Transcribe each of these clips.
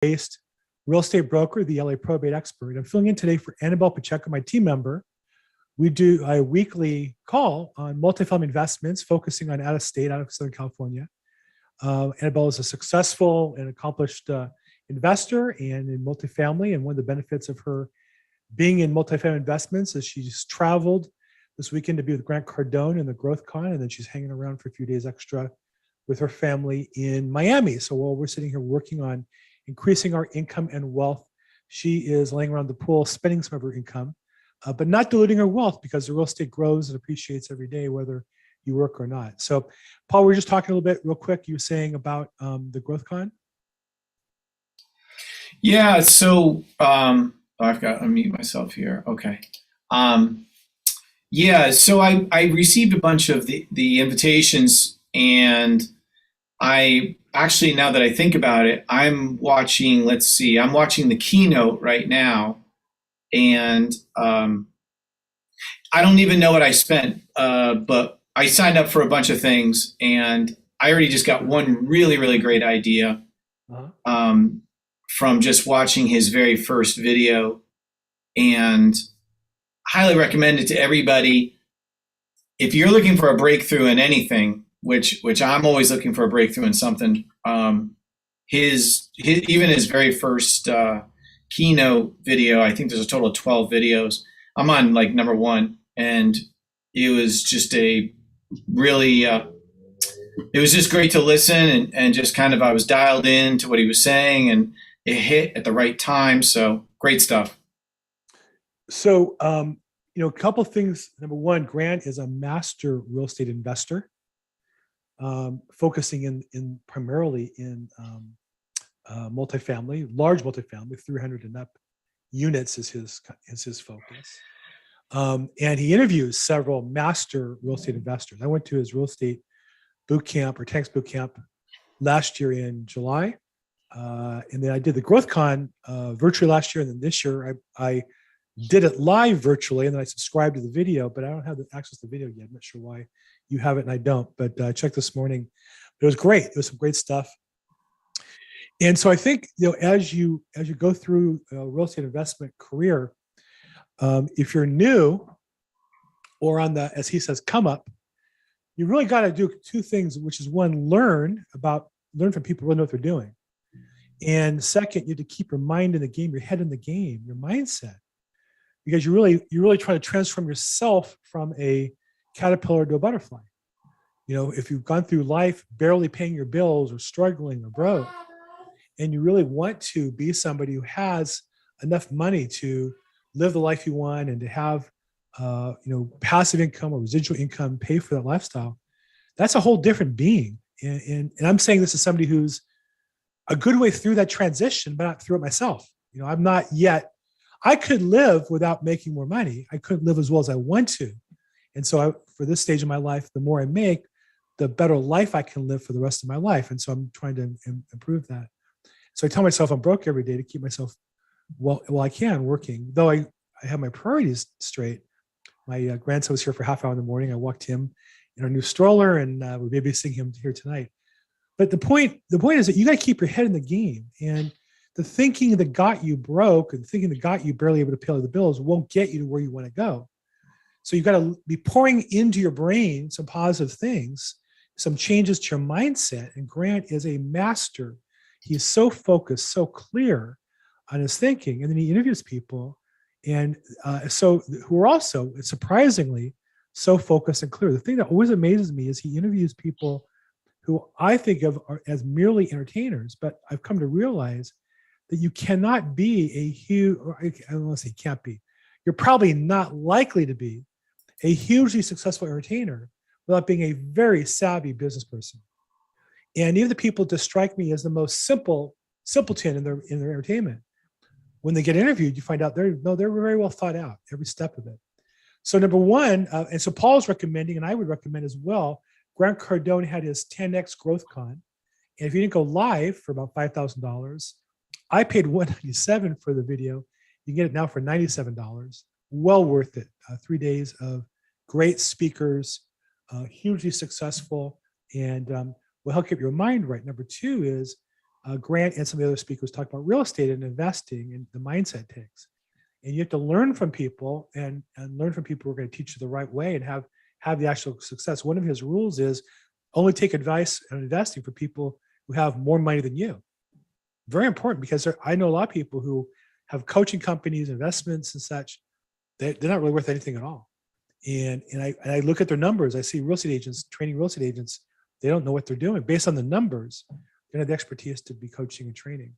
based real estate broker, the LA probate expert. I'm filling in today for Annabelle Pacheco, my team member. We do a weekly call on multifamily investments, focusing on out of state, out of Southern California. Annabelle is a successful and accomplished investor and in multifamily. And one of the benefits of her being in multifamily investments is she's traveled this weekend to be with Grant Cardone in the Growth Con, and then she's hanging around for a few days extra with her family in Miami. So while we're sitting here working on increasing our income and wealth, she is laying around the pool, spending some of her income, but not diluting her wealth, because the real estate grows and appreciates every day, whether you work or not. So, Paul, we were just talking a little bit real quick. You were saying about the Growth Con. Yeah. So I've got to unmute myself here. Okay. Yeah. So I received a bunch of the invitations, and I actually, now that I think about it, I'm watching the Keynote right now, and I don't even know what I spent, but I signed up for a bunch of things, and I already just got one really, really great idea from just watching his very first video, and highly recommend it to everybody. If you're looking for a breakthrough in anything, which I'm always looking for a breakthrough in something, his very first Keynote video, I think there's a total of 12 videos. I'm on like number one, and it was just it was just great to listen, and just kind of, I was dialed in to what he was saying, and it hit at the right time. So great stuff. So, a couple of things. Number one, Grant is a master real estate investor, focusing in primarily in multifamily, large multifamily, 300 and up units is his focus. And he interviews several master real estate investors. I went to his real estate boot camp or tax boot camp last year in July. And then I did the Growth Con virtually last year. And then this year I did it live virtually, and then I subscribed to the video, but I don't have access to the video yet. I'm not sure why you have it and I don't, but I checked this morning. It was great. It was some great stuff. And so I think, as you go through a real estate investment career, if you're new or on the, as he says, come up, you really got to do two things, which is one, learn from people who really know what they're doing. And second, you have to keep your mind in the game, your head in the game, your mindset, because you're really trying to transform yourself from a caterpillar to a butterfly. If you've gone through life barely paying your bills or struggling or broke, and you really want to be somebody who has enough money to live the life you want and to have passive income or residual income pay for that lifestyle, that's a whole different being. And I'm saying this as somebody who's a good way through that transition, but not through it myself. I'm not yet. I could live without making more money. I couldn't live as well as I want to. And so for this stage of my life, the more I make, the better life I can live for the rest of my life. And so I'm trying to improve that. So I tell myself I'm broke every day to keep myself well I can working, though I have my priorities straight. My grandson was here for half hour in the morning. I walked him in our new stroller, and we may be seeing him here tonight. But the point is that you got to keep your head in the game, and the thinking that got you broke and thinking that got you barely able to pay the bills won't get you to where you want to go. So you've got to be pouring into your brain some positive things, some changes to your mindset. And Grant is a master. He's so focused, so clear on his thinking. And then he interviews people, and who are also surprisingly so focused and clear. The thing that always amazes me is he interviews people who I think of as merely entertainers, but I've come to realize that you cannot be a huge, I don't want to say can't be, you're probably not likely to be a hugely successful entertainer without being a very savvy business person. And even the people just strike me as the most simpleton in their entertainment. When they get interviewed, you find out they're very well thought out, every step of it. So number one, and so Paul's recommending, and I would recommend as well, Grant Cardone had his 10X Growth Con. And if you didn't go live for about $5,000, I paid $197 for the video. You can get it now for $97. Well worth it. 3 days of great speakers, hugely successful, and will help keep your mind right. Number two is Grant and some of the other speakers talked about real estate and investing and the mindset it takes. And you have to learn from people and learn from people who are going to teach you the right way and have the actual success. One of his rules is only take advice on investing for people who have more money than you. Very important, because I know a lot of people who have coaching companies, investments and such. They're not really worth anything at all. And I look at their numbers. I see real estate agents, training real estate agents. They don't know what they're doing based on the numbers. They don't have the expertise to be coaching and training.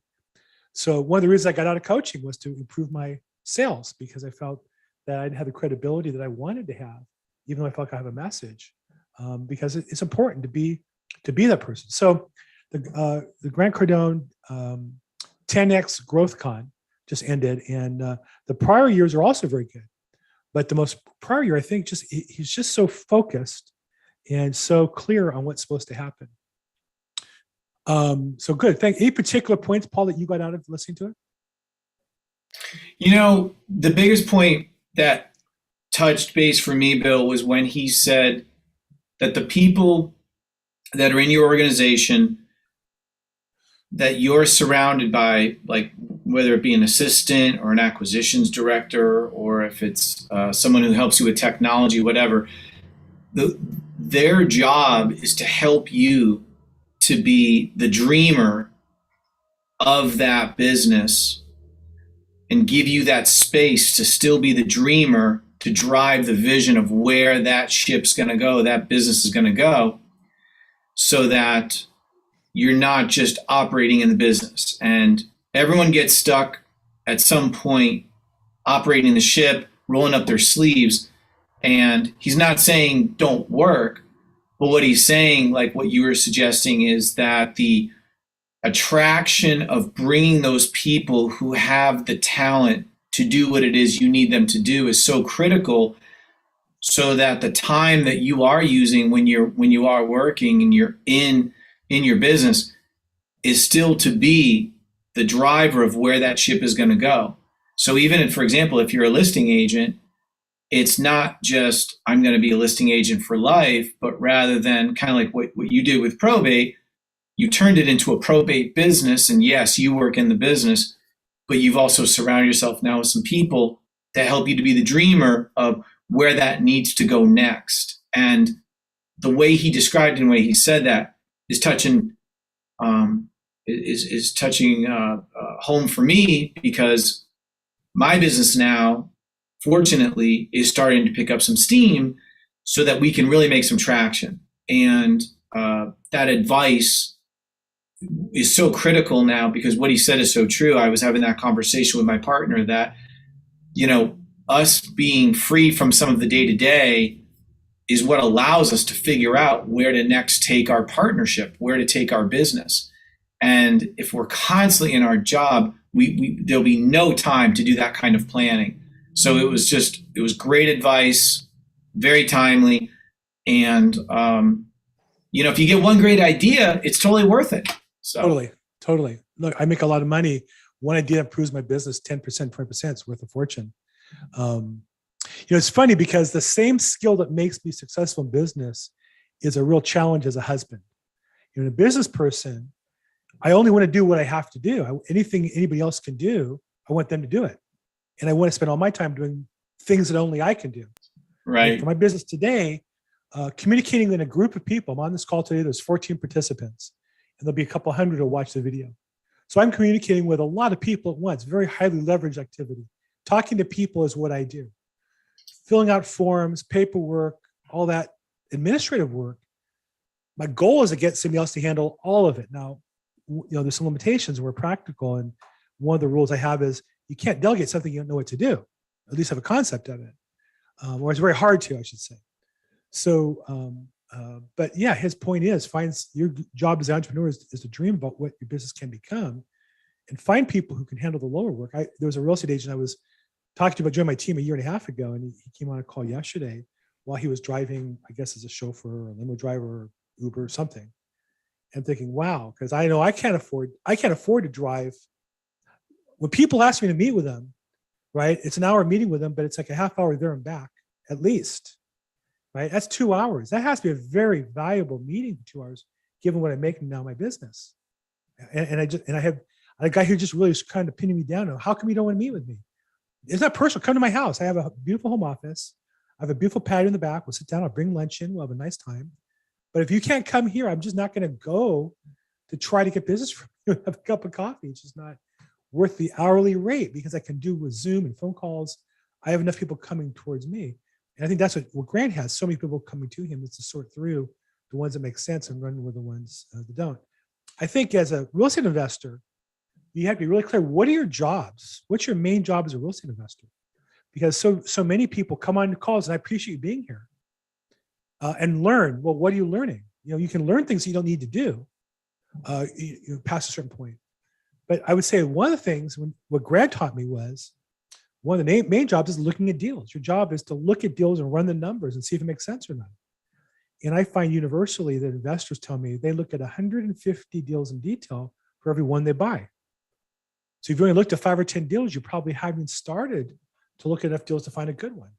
So one of the reasons I got out of coaching was to improve my sales, because I felt that I didn't have the credibility that I wanted to have, even though I felt like I have a message, because it's important to be that person. So the Grant Cardone 10X Growth Con just ended, and the prior years are also very good. But the most prior year, I think, he's just so focused and so clear on what's supposed to happen. So good. Any particular points, Paul, that you got out of listening to it? The biggest point that touched base for me, Bill, was when he said that the people that are in your organization that you're surrounded by, like whether it be an assistant or an acquisitions director, or if it's someone who helps you with technology, whatever, their job is to help you to be the dreamer of that business and give you that space to still be the dreamer, to drive the vision of where that ship's going to go, that business is going to go, so that you're not just operating in the business. And everyone gets stuck at some point operating the ship, rolling up their sleeves. And he's not saying don't work, but what he's saying, like what you were suggesting, is that the attraction of bringing those people who have the talent to do what it is you need them to do is so critical, so that the time that you are using when you are working and you're in your business is still to be the driver of where that ship is going to go. So even for example, if you're a listing agent, it's not just I'm going to be a listing agent for life, but rather than kind of like what you did with probate, you turned it into a probate business. And yes, you work in the business, but you've also surrounded yourself now with some people that help you to be the dreamer of where that needs to go next. And the way he described it and the way he said that is touching home for me, because my business now, fortunately, is starting to pick up some steam so that we can really make some traction. And that advice is so critical now, because what he said is so true. I was having that conversation with my partner that, us being free from some of the day-to-day is what allows us to figure out where to next take our partnership, where to take our business. And if we're constantly in our job, there'll be no time to do that kind of planning. So it was great advice, very timely. And, if you get one great idea, it's totally worth it. So. Totally. Look, I make a lot of money. One idea improves my business 10%, 20%, it's worth a fortune. It's funny because the same skill that makes me successful in business is a real challenge as a husband. A business person, I only want to do what I have to do. Anything anybody else can do, I want them to do it. And I want to spend all my time doing things that only I can do. Right. And for my business today, communicating in a group of people, I'm on this call today, there's 14 participants, and there'll be a couple hundred who watch the video. So I'm communicating with a lot of people at once, very highly leveraged activity. Talking to people is what I do. Filling out forms, paperwork, all that administrative work. My goal is to get somebody else to handle all of it. Now, there's some limitations where practical. And one of the rules I have is you can't delegate something you don't know what to do, at least have a concept of it. Or it's very hard to, I should say. So, but yeah, his point is your job as an entrepreneur is to dream about what your business can become and find people who can handle the lower work. There was a real estate agent I was talking to about joining my team a year and a half ago, and he came on a call yesterday while he was driving, I guess as a chauffeur or a limo driver or Uber or something. And thinking, wow, because I know I can't afford to drive. When people ask me to meet with them, right, it's an hour meeting with them, but it's like a half hour there and back at least, right? That's 2 hours. That has to be a very valuable meeting for 2 hours, given what I'm making now in my business. And I have a guy who just really is kind of pinning me down. How come you don't want to meet with me? It's not personal. Come to my house. I have a beautiful home office. I have a beautiful patio in the back. We'll sit down. I'll bring lunch in. We'll have a nice time. But if you can't come here, I'm just not going to go to try to get business from you and have a cup of coffee. It's just not worth the hourly rate because I can do with Zoom and phone calls. I have enough people coming towards me. And I think that's what Grant has. So many people coming to him is to sort through the ones that make sense and run with the ones that don't. I think as a real estate investor, you have to be really clear. What are your jobs? What's your main job as a real estate investor? Because so many people come on to calls, and I appreciate you being here and learn. Well, what are you learning? You can learn things you don't need to do past a certain point. But I would say one of the things, what Grant taught me was, one of the main jobs is looking at deals. Your job is to look at deals and run the numbers and see if it makes sense or not. And I find universally that investors tell me they look at 150 deals in detail for every one they buy. So if you've only looked at 5 or 10 deals, you probably haven't started to look at enough deals to find a good one,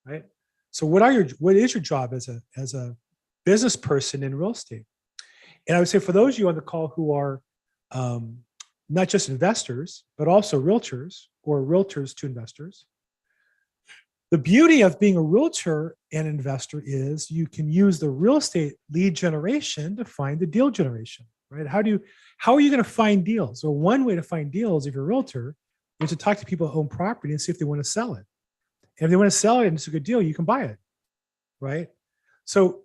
right? So what is your job as a business person in real estate? And I would say for those of you on the call who are not just investors, but also realtors or realtors to investors, the beauty of being a realtor and investor is you can use the real estate lead generation to find the deal generation, right? How are you going to find deals? So one way to find deals if you're a realtor is to talk to people who own property and see if they want to sell it. And if they want to sell it and it's a good deal, you can buy it, right? So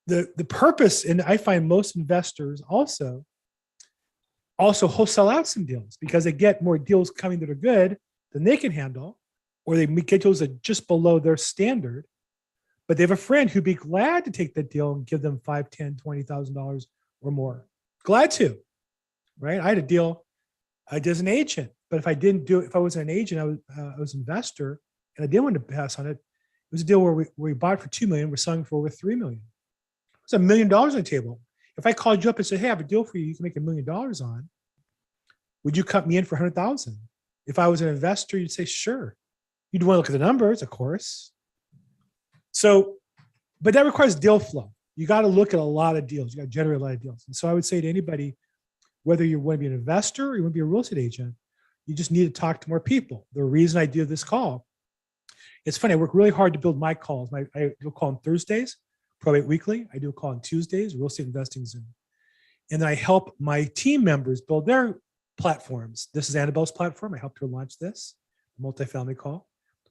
the purpose, and I find most investors also wholesale out some deals because they get more deals coming that are good than they can handle, or they get deals that are just below their standard, but they have a friend who'd be glad to take that deal and give them $5, $10, $20,000 or more. Glad to, right? I had a deal I did as an agent, but if I was an agent, I was an investor and I didn't want to pass on it. It was a deal where we bought it for $2 million. We're selling for over $3 million. It's $1 million on the table. If I called you up and said, hey, I have a deal for you, you can make $1 million on, would you cut me in for 100,000? If I was an investor, you'd say, sure. You'd want to look at the numbers, of course. So, but that requires deal flow. You got to look at a lot of deals. You got to generate a lot of deals. And so I would say to anybody, whether you want to be an investor or you want to be a real estate agent, you just need to talk to more people. The reason I do this call, it's funny, I work really hard to build my calls. I do a call on Thursdays, Probate Weekly. I do a call on Tuesdays, Real Estate Investing Zoom. And then I help my team members build their platforms. This is Annabelle's platform. I helped her launch this multifamily call.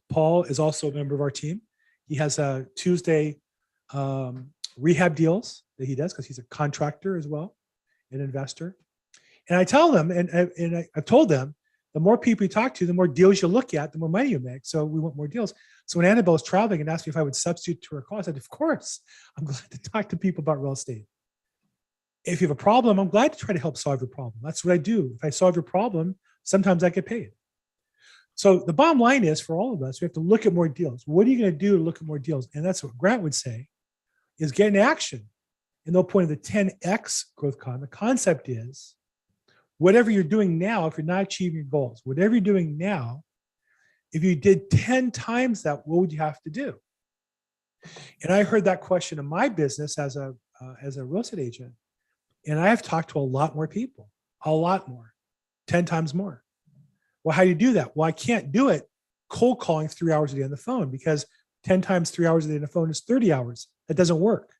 Paul is also a member of our team. He has a Tuesday rehab deals that he does because he's a contractor as well, an investor. And I tell them, and I've told them, the more people you talk to, the more deals you look at, the more money you make. So we want more deals. So when Annabelle was traveling and asked me if I would substitute to her call, I said, of course, I'm glad to talk to people about real estate. If you have a problem, I'm glad to try to help solve your problem. That's what I do. If I solve your problem, sometimes I get paid. So the bottom line is for all of us, we have to look at more deals. What are you going to do to look at more deals? And that's what Grant would say is get in action. And the whole point of the 10X growth con, the concept is whatever you're doing now, if you're not achieving your goals, whatever you're doing now, if you did 10 times that, what would you have to do? And I heard that question in my business as a real estate agent. And I have talked to a lot more people, a lot more, 10 times more. Well, how do you do that? Well, I can't do it cold calling 3 hours a day on the phone because 10 times 3 hours a day on the phone is 30 hours. That doesn't work.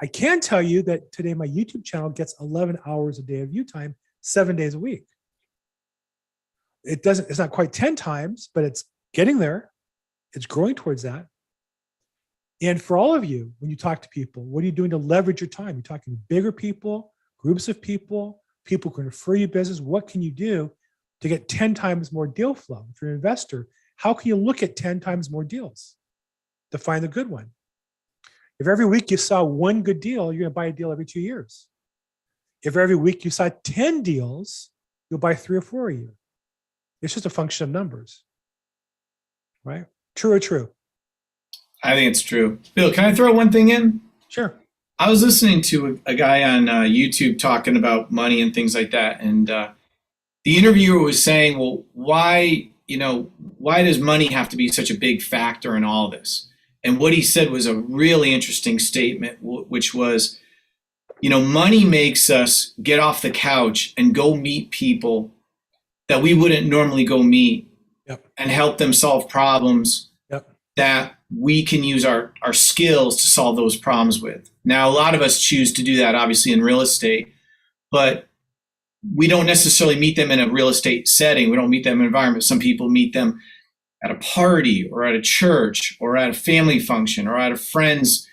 I can tell you that today my YouTube channel gets 11 hours a day of view time, 7 days a week. It's not quite 10 times, but it's getting there. It's growing towards that. And for all of you, when you talk to people, what are you doing to leverage your time? You're talking to bigger people, groups of people who can refer you business. What can you do to get 10 times more deal flow? If you're an investor, how can you look at 10 times more deals to find the good one? If every week you saw one good deal, you're going to buy a deal every 2 years. If every week you saw 10 deals, you'll buy 3 or 4 a year. It's just a function of numbers, right? True or true? I think it's true. Bill, can I throw one thing in? Sure. I was listening to a guy on YouTube talking about money and things like that. And the interviewer was saying, well, why does money have to be such a big factor in all this? And what he said was a really interesting statement, which was money makes us get off the couch and go meet people that we wouldn't normally go meet Yep. and help them solve problems Yep. that we can use our skills to solve those problems with. Now, a lot of us choose to do that, obviously, in real estate, but we don't necessarily meet them in a real estate setting. We don't meet them in an environment. Some people meet them at a party or at a church or at a family function or at a friend's,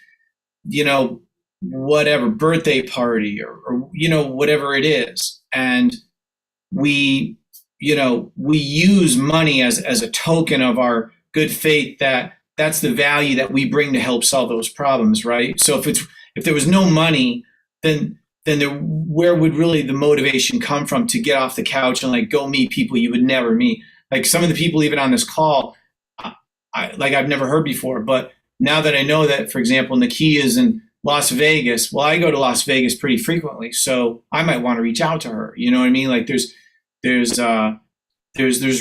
whatever, birthday party or whatever it is. And we, we use money as a token of our good faith that that's the value that we bring to help solve those problems, right? So if there was no money, then where would really the motivation come from to get off the couch and like go meet people you would never meet? Like some of the people even on this call, I've never heard before. But now that I know that, for example, Nakia is in Las Vegas, well, I go to Las Vegas pretty frequently, so I might want to reach out to her. You know what I mean? Like there's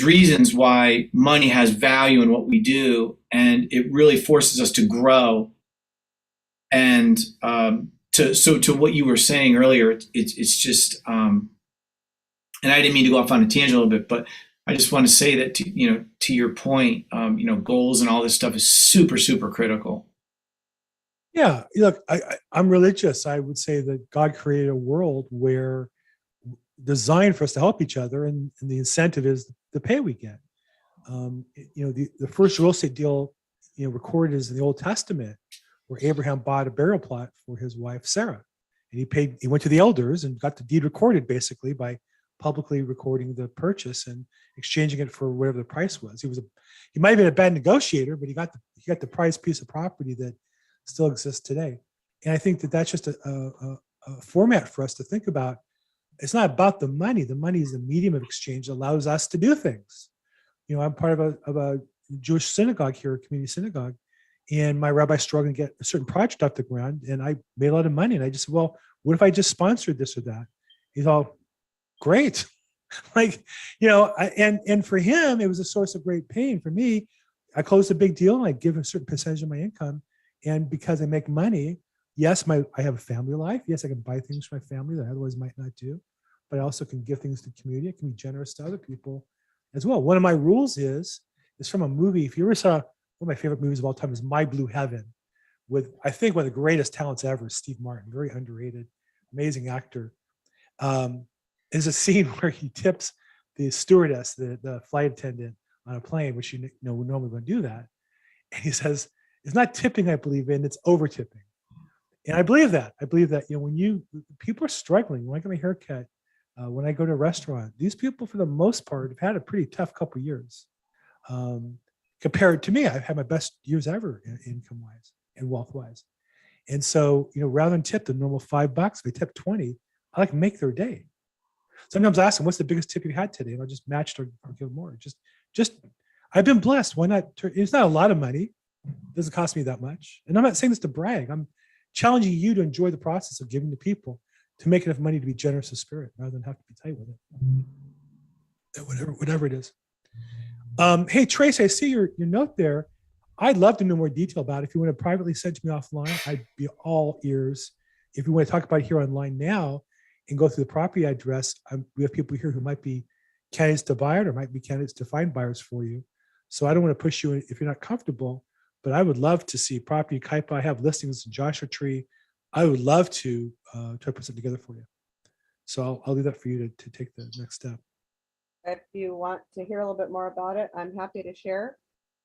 reasons why money has value in what we do, and it really forces us to grow. And to what you were saying earlier, it's just, and I didn't mean to go off on a tangent a little bit, but I just want to say that to your point, goals and all this stuff is super, super critical. Yeah, look, I'm religious. I would say that God created a world where designed for us to help each other, and the incentive is the pay we get. The first real estate deal, recorded is in the Old Testament, where Abraham bought a burial plot for his wife Sarah, and he went to the elders and got the deed recorded basically by publicly recording the purchase and exchanging it for whatever the price was. He might have been a bad negotiator, but he got the prized piece of property that still exists today. And I think that that's just a format for us to think about. It's not about the money. The money is the medium of exchange that allows us to do things. I'm part of a Jewish synagogue here, a community synagogue, and my rabbi struggled to get a certain project off the ground, and I made a lot of money. And I just said, well, what if I just sponsored this or that? He's all, great. And for him, it was a source of great pain. For me, I closed a big deal and I give a certain percentage of my income. And because I make money, yes, I have a family life. Yes, I can buy things for my family that I otherwise might not do, but I also can give things to the community. I can be generous to other people as well. One of my rules is from a movie. If you ever saw, one of my favorite movies of all time is My Blue Heaven, with I think one of the greatest talents ever, Steve Martin, very underrated, amazing actor. There's a scene where he tips the stewardess, the flight attendant on a plane, which we normally wouldn't do that. And he says, it's not tipping I believe in, it's over tipping. And I believe that. When people are struggling, when I get my haircut, when I go to a restaurant, these people for the most part have had a pretty tough couple of years. Compared to me, I've had my best years ever income-wise and wealth-wise. And so, rather than tip the normal $5, if they tip 20, I like to make their day. Sometimes I ask them, what's the biggest tip you had today? And I'll just match it or give more. Just, I've been blessed. Why not? It's not a lot of money. It doesn't cost me that much. And I'm not saying this to brag. I'm challenging you to enjoy the process of giving to people, to make enough money to be generous of spirit rather than have to be tight with it. Whatever it is. Hey, Trace, I see your note there. I'd love to know more detail about it. If you want to privately send to me offline, I'd be all ears. If you want to talk about it here online now and go through the property address, we have people here who might be candidates to buy it or might be candidates to find buyers for you. So I don't want to push you if you're not comfortable, but I would love to see property Kaipa. I have listings in Joshua Tree. I would love to try to put something together for you. So I'll leave that for you to take the next step. If you want to hear a little bit more about it, I'm happy to share.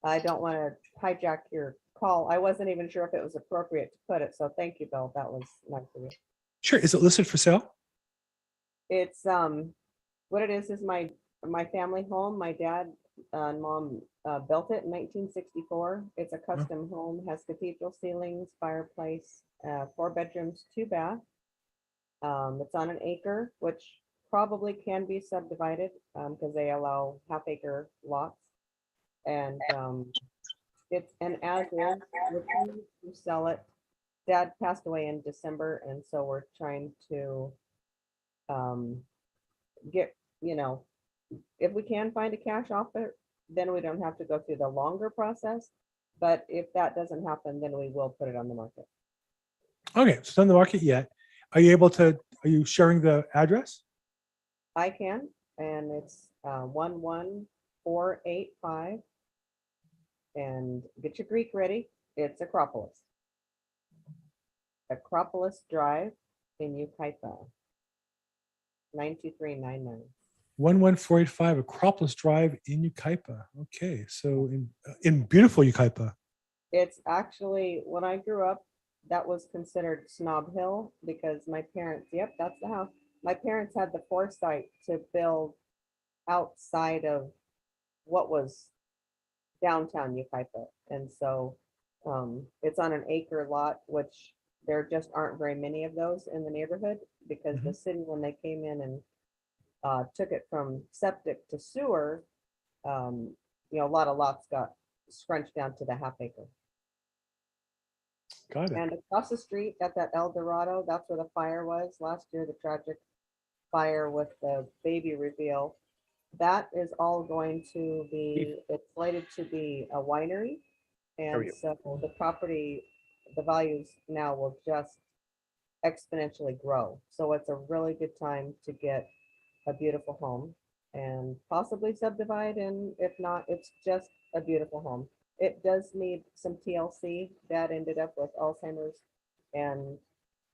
I don't want to hijack your call. I wasn't even sure if it was appropriate to put it. So thank you, Bill. That was nice of you. Sure. Is it listed for sale? It's what it is my family home. My dad and mom built it in 1964. It's a custom home, has cathedral ceilings, fireplace, 4 bedrooms, 2 baths. It's on an acre, which probably can be subdivided because they allow half-acre lots. And it's an as-is. We're trying to sell it. Dad passed away in December, and so we're trying to get, if we can find a cash offer, then we don't have to go through the longer process. But if that doesn't happen, then we will put it on the market. Okay, so it's on the market yet. Are you sharing the address? I can, and it's 11485. And get your Greek ready. It's Acropolis. Acropolis Drive in Yucaipa, 92399. 11485 Acropolis Drive in Yucaipa. Okay, so in beautiful Yucaipa. It's actually, when I grew up, that was considered Snob Hill because my parents, yep, that's the house. My parents had the foresight to build outside of what was downtown Yucaipa. And so it's on an acre lot, which there just aren't very many of those in the neighborhood because the city, when they came in and took it from septic to sewer, a lot of lots got scrunched down to the half acre. Got it. And across the street at that El Dorado, that's where the fire was last year, the tragic fire with the baby reveal. That is all going to be, it's slated to be a winery. And so the property, the values now will just exponentially grow. So it's a really good time to get a beautiful home and possibly subdivide. And if not, it's just a beautiful home. It does need some TLC. Dad ended up with Alzheimer's. And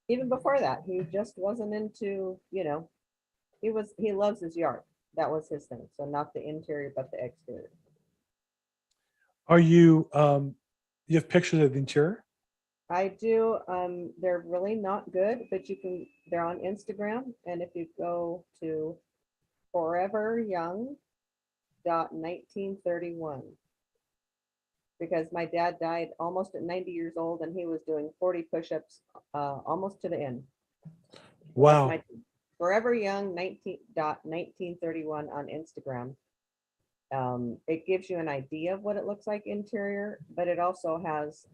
even before that, he just wasn't into, he loves his yard. That was his thing. So not the interior, but the exterior. Are you, you have pictures of the interior? I do. They're really not good, but they're on Instagram. And if you go to foreveryoung.1931, because my dad died almost at 90 years old and he was doing 40 push-ups almost to the end. Wow. Forever Young 1931 on Instagram. It gives you an idea of what it looks like interior, but it also has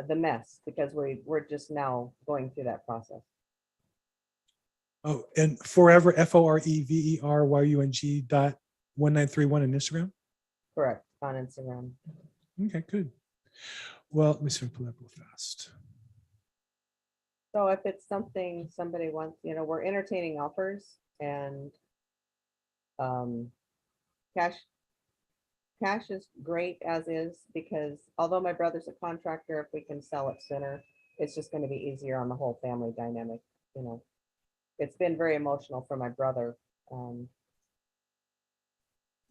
the mess because we're just now going through that process. Oh, and Forever, FOREVERYUNG.1931 on Instagram? Correct, on Instagram. Okay, good. Well, let me see if I pull that real fast. So if it's something somebody wants, we're entertaining offers and cash is great as is because although my brother's a contractor, if we can sell it sooner, it's just going to be easier on the whole family dynamic. It's been very emotional for my brother,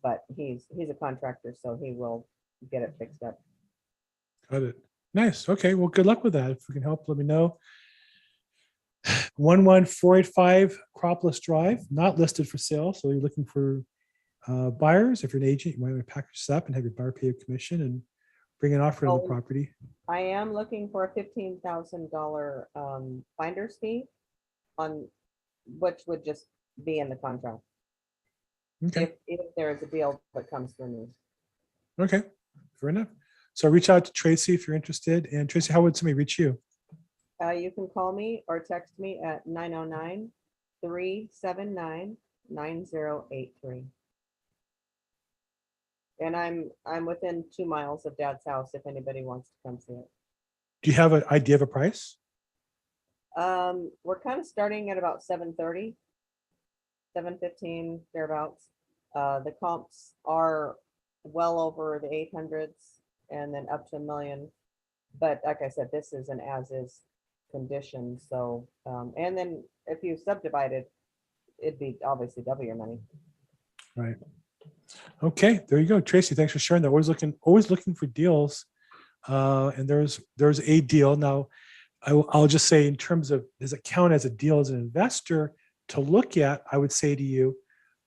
but he's a contractor, so he will get it fixed up. Got it. Nice. Okay. Well, good luck with that. If we can help, let me know. 11485 Acropolis Drive, not listed for sale. So you're looking for buyers. If you're an agent, you might want to package this up and have your buyer pay a commission and bring an offer on the property. I am looking for a $15,000 finder's fee on which would just be in the contract. Okay. If there is a deal that comes through me. Okay. Fair enough. So reach out to Tracy if you're interested. And Tracy, how would somebody reach you? You can call me or text me at 909-379-9083. And I'm within 2 miles of Dad's house if anybody wants to come see it. Do you have an idea of a price? We're kind of starting at about 730, 715, thereabouts. The comps are well over the 800s and then up to $1 million. But like I said, this is an as-is condition. So, and then if you subdivide it, it'd be obviously double your money. Right. Okay, there you go. Tracy, thanks for sharing that. Always looking for deals. And there's a deal. Now, I'll just say in terms of, does it count as a deal as an investor to look at? I would say to you,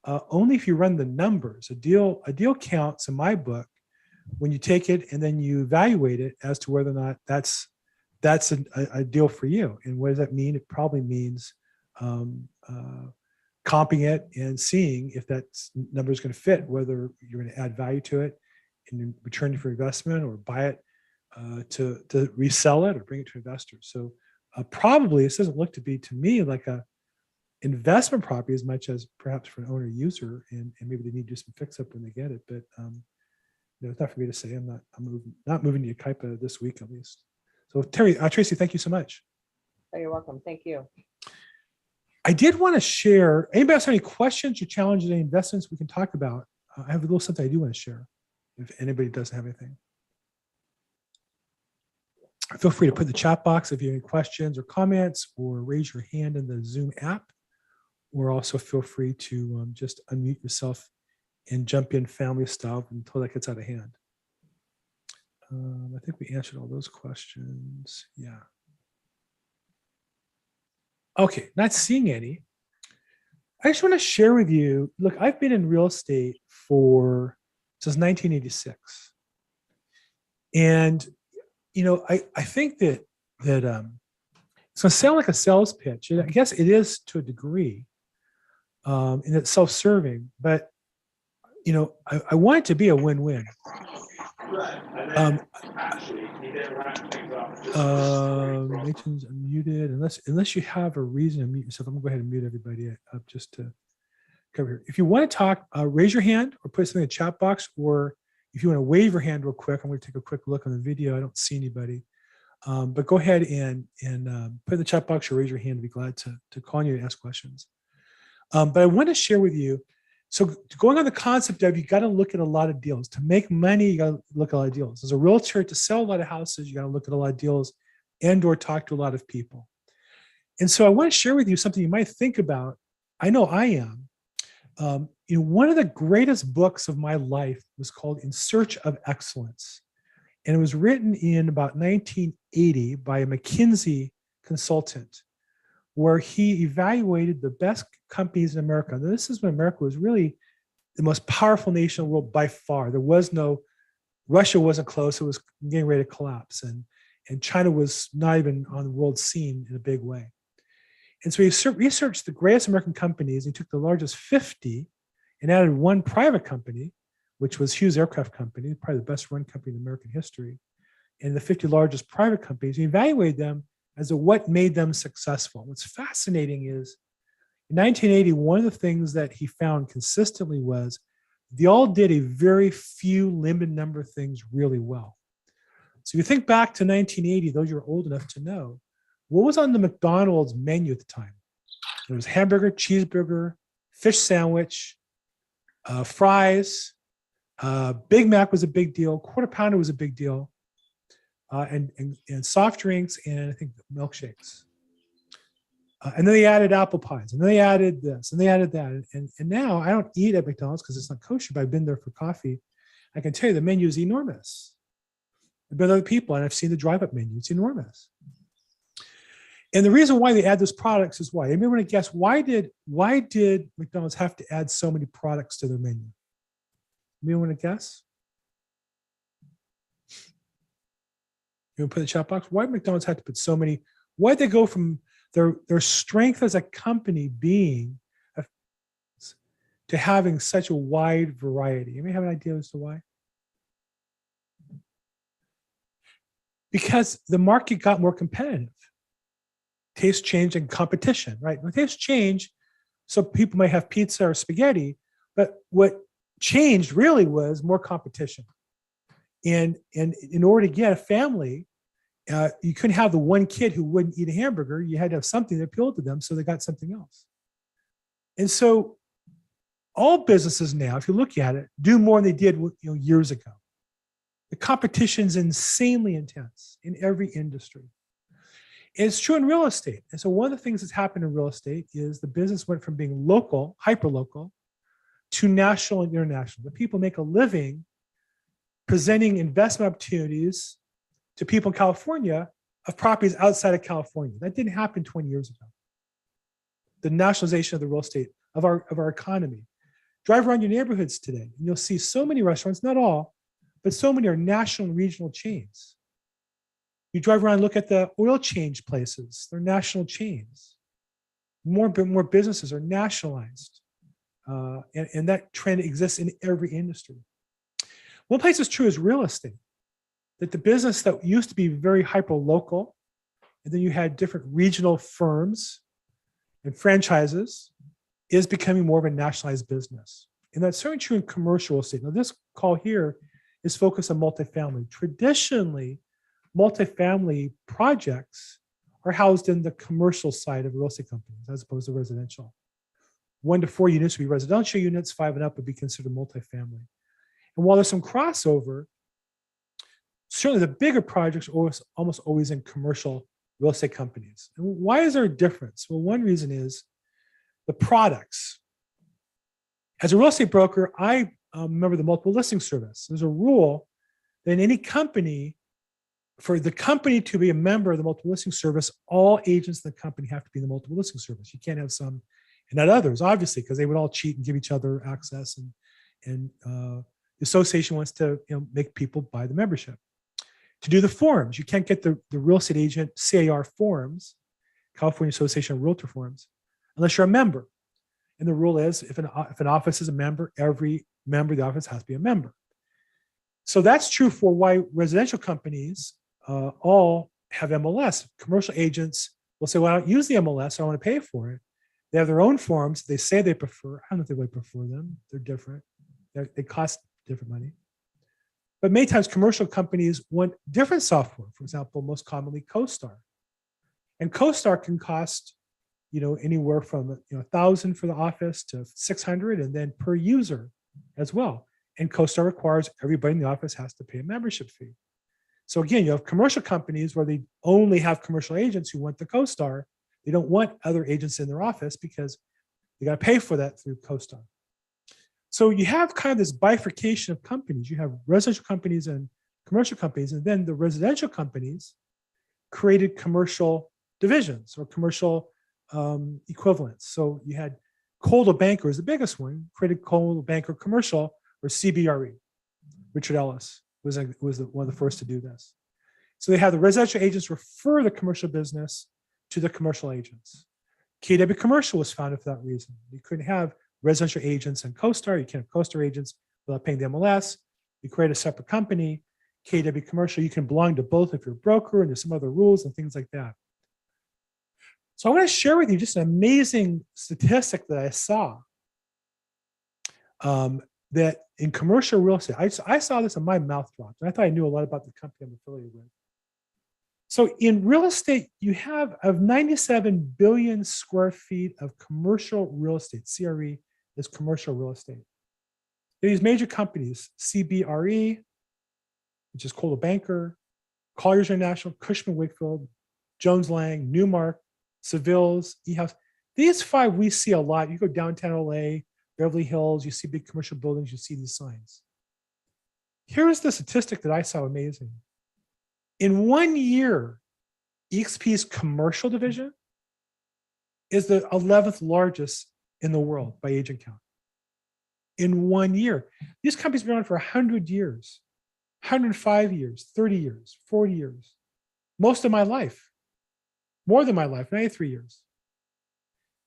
only if you run the numbers. A deal counts in my book when you take it and then you evaluate it as to whether or not that's a deal for you. And what does that mean? It probably means comping it and seeing if that number is going to fit, whether you're going to add value to it in return for investment or buy it to resell it or bring it to investors. So probably this doesn't look to be to me like a investment property as much as perhaps for an owner user, and maybe they need to do some fix up when they get it. But it's not for me to say. I'm not moving to Yucaipa this week at least. So Tracy, thank you so much. Oh, you're welcome. Thank you. I did want to share, anybody else have any questions or challenges, any investments we can talk about? I have a little something I do want to share if anybody doesn't have anything. Feel free to put in the chat box if you have any questions or comments, or raise your hand in the Zoom app, or also feel free to just unmute yourself and jump in family style until that gets out of hand. I think we answered all those questions. Yeah. Okay, not seeing any. I just want to share with you, look, I've been in real estate since 1986. And, I think that it's going to sound like a sales pitch. And I guess it is to a degree, and it's self-serving, but, I want it to be a win-win. Nathan's unmuted. Unless you have a reason to mute yourself, I'm gonna go ahead and mute everybody up just to cover here. If you want to talk, raise your hand or put something in the chat box, or if you want to wave your hand real quick, I'm going to take a quick look on the video. I don't see anybody, but go ahead and put in the chat box or raise your hand. I'd be glad to call on you and ask questions. But I want to share with you. So going on the concept of, you got to look at a lot of deals. To make money, you got to look at a lot of deals. As a realtor, to sell a lot of houses, you got to look at a lot of deals and or talk to a lot of people. And so I want to share with you something you might think about. I know I am. One of the greatest books of my life was called In Search of Excellence. And it was written in about 1980 by a McKinsey consultant, where he evaluated the best companies in America. Now, this is when America was really the most powerful nation in the world by far. Russia wasn't close. It was getting ready to collapse. And China was not even on the world scene in a big way. And so he researched the greatest American companies. He took the largest 50 and added one private company, which was Hughes Aircraft Company, probably the best run company in American history, and the 50 largest private companies. He evaluated them as to what made them successful. What's fascinating is, in 1980, one of the things that he found consistently was they all did a very few limited number of things really well. So if you think back to 1980, those you're old enough to know, what was on the McDonald's menu at the time? There was hamburger, cheeseburger, fish sandwich, fries, Big Mac was a big deal, quarter pounder was a big deal, and soft drinks, and I think milkshakes. And then they added apple pies, and then they added this, and they added that. And now I don't eat at McDonald's because it's not kosher, but I've been there for coffee. I can tell you the menu is enormous. I've been with other people, and I've seen the drive-up menu. It's enormous. And the reason why they add those products is why. Anybody want to guess why did McDonald's have to add so many products to their menu? Anybody want to guess? You want to put in the chat box? Why did McDonald's have to put so many? Why did they go from their strength as a company being to having such a wide variety? You may have an idea as to why. Because the market got more competitive. Taste change and competition, right? When tastes change, so people might have pizza or spaghetti, but what changed really was more competition. And in order to get a family, you couldn't have the one kid who wouldn't eat a hamburger. You had to have something that appealed to them, so they got something else. And so all businesses now, if you look at it, do more than they did years ago. The competition's insanely intense in every industry. And it's true in real estate. And so one of the things that's happened in real estate is the business went from being local, hyper-local, to national and international. The people make a living presenting investment opportunities to people in California of properties outside of California. That didn't happen 20 years ago. The nationalization of the real estate, of our economy. Drive around your neighborhoods today, and you'll see so many restaurants, not all, but so many are national and regional chains. You drive around and look at the oil change places. They're national chains. More businesses are nationalized. And that trend exists in every industry. One place that's true is real estate. That the business that used to be very hyper-local, and then you had different regional firms and franchises, is becoming more of a nationalized business. And that's certainly true in commercial real estate. Now, this call here is focused on multifamily. Traditionally, multifamily projects are housed in the commercial side of real estate companies as opposed to residential. 1 to 4 units would be residential units, 5 and up would be considered multifamily. And while there's some crossover, certainly the bigger projects are almost always in commercial real estate companies. And why is there a difference? Well, one reason is the products. As a real estate broker, I remember the multiple listing service. There's a rule that in any company, for the company to be a member of the multiple listing service, all agents in the company have to be in the multiple listing service. You can't have some and not others, obviously, because they would all cheat and give each other access. And the association wants to make people buy the membership. To do the forms, you can't get the real estate agent CAR forms, California Association of Realtor forms, unless you're a member. And the rule is if an office is a member, every member of the office has to be a member. So that's true for why residential companies all have MLS. Commercial agents will say, well, I don't use the MLS, so I want to pay for it. They have their own forms. They say they prefer. I don't know if they really prefer them. They're different. They cost different money. But many times commercial companies want different software. For example, most commonly CoStar. And CoStar can cost anywhere from $1,000 for the office to $600, and then per user as well. And CoStar requires everybody in the office has to pay a membership fee. So again, you have commercial companies where they only have commercial agents who want the CoStar. They don't want other agents in their office because you got to pay for that through CoStar. So you have kind of this bifurcation of companies. You have residential companies and commercial companies, and then the residential companies created commercial divisions or commercial equivalents. So you had Coldwell Banker is the biggest one, created Coldwell Banker Commercial, or CBRE. Richard Ellis was one of the first to do this. So they have the residential agents refer the commercial business to the commercial agents. KW Commercial was founded for that reason. You couldn't have residential agents and CoStar. You can't have CoStar agents without paying the MLS. You create a separate company, KW Commercial. You can belong to both if you're a broker, and there's some other rules and things like that. So I want to share with you just an amazing statistic that I saw that in commercial real estate, I saw this and my mouth dropped. I thought I knew a lot about the company I'm affiliated with. So in real estate, you have of 97 billion square feet of commercial real estate. CRE is commercial real estate. These major companies, CBRE, which is Coldwell Banker, Colliers International, Cushman Wakefield, Jones Lang, Newmark, Seville's, eHouse. These 5 we see a lot. You go downtown LA, Beverly Hills, you see big commercial buildings, you see these signs. Here's the statistic that I saw amazing. In 1 year, EXP's commercial division is the 11th largest in the world by agent count. In 1 year. These companies have been around for 100 years, 105 years, 30 years, 40 years. Most of my life. More than my life, 93 years.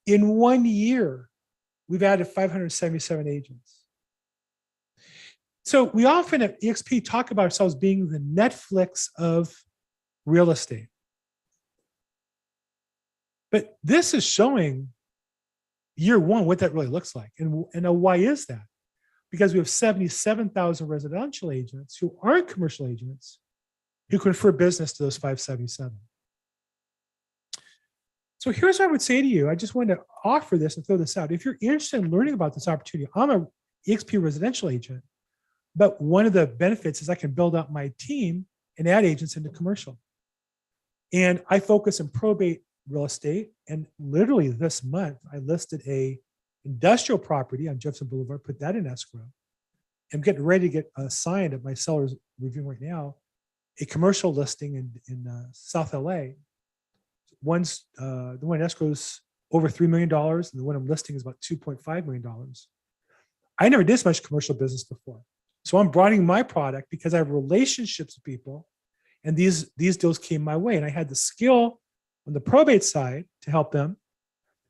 In 1 year, we've added 577 agents. So we often at EXP talk about ourselves being the Netflix of real estate. But this is showing year one what that really looks like. And why is that? Because we have 77,000 residential agents who aren't commercial agents who can refer business to those 577. So here's what I would say to you. I just wanted to offer this and throw this out. If you're interested in learning about this opportunity, I'm a EXP residential agent, but one of the benefits is I can build out my team and add agents into commercial. And I focus on probate real estate. And literally this month, I listed a industrial property on Jefferson Boulevard, put that in escrow. I'm getting ready to get signed at my seller's reviewing right now, a commercial listing in South LA. The one in escrow is over $3 million, and the one I'm listing is about $2.5 million. I never did this much commercial business before. So I'm broadening my product because I have relationships with people, and these deals came my way. And I had the skill on the probate side to help them,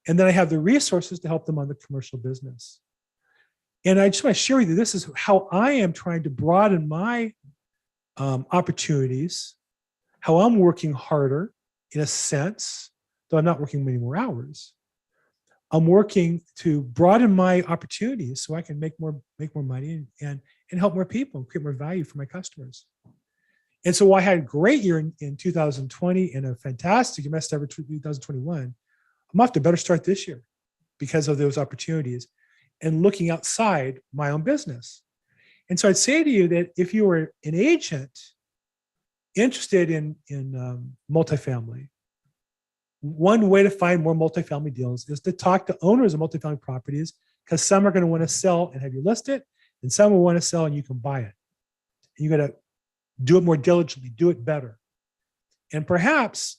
and then I have the resources to help them on the commercial business. And I just want to share with you, this is how I am trying to broaden my opportunities, how I'm working harder in a sense, though I'm not working many more hours. I'm working to broaden my opportunities so I can make more money and help more people and create more value for my customers. And so while I had a great year in 2020 and a fantastic semester ever 2021, I'm off to a better start this year because of those opportunities and looking outside my own business. And so I'd say to you that if you were an agent interested in multifamily, one way to find more multifamily deals is to talk to owners of multifamily properties, because some are going to want to sell and have you list it, and some will want to sell and you can buy it. You got to do it more diligently, do it better. And perhaps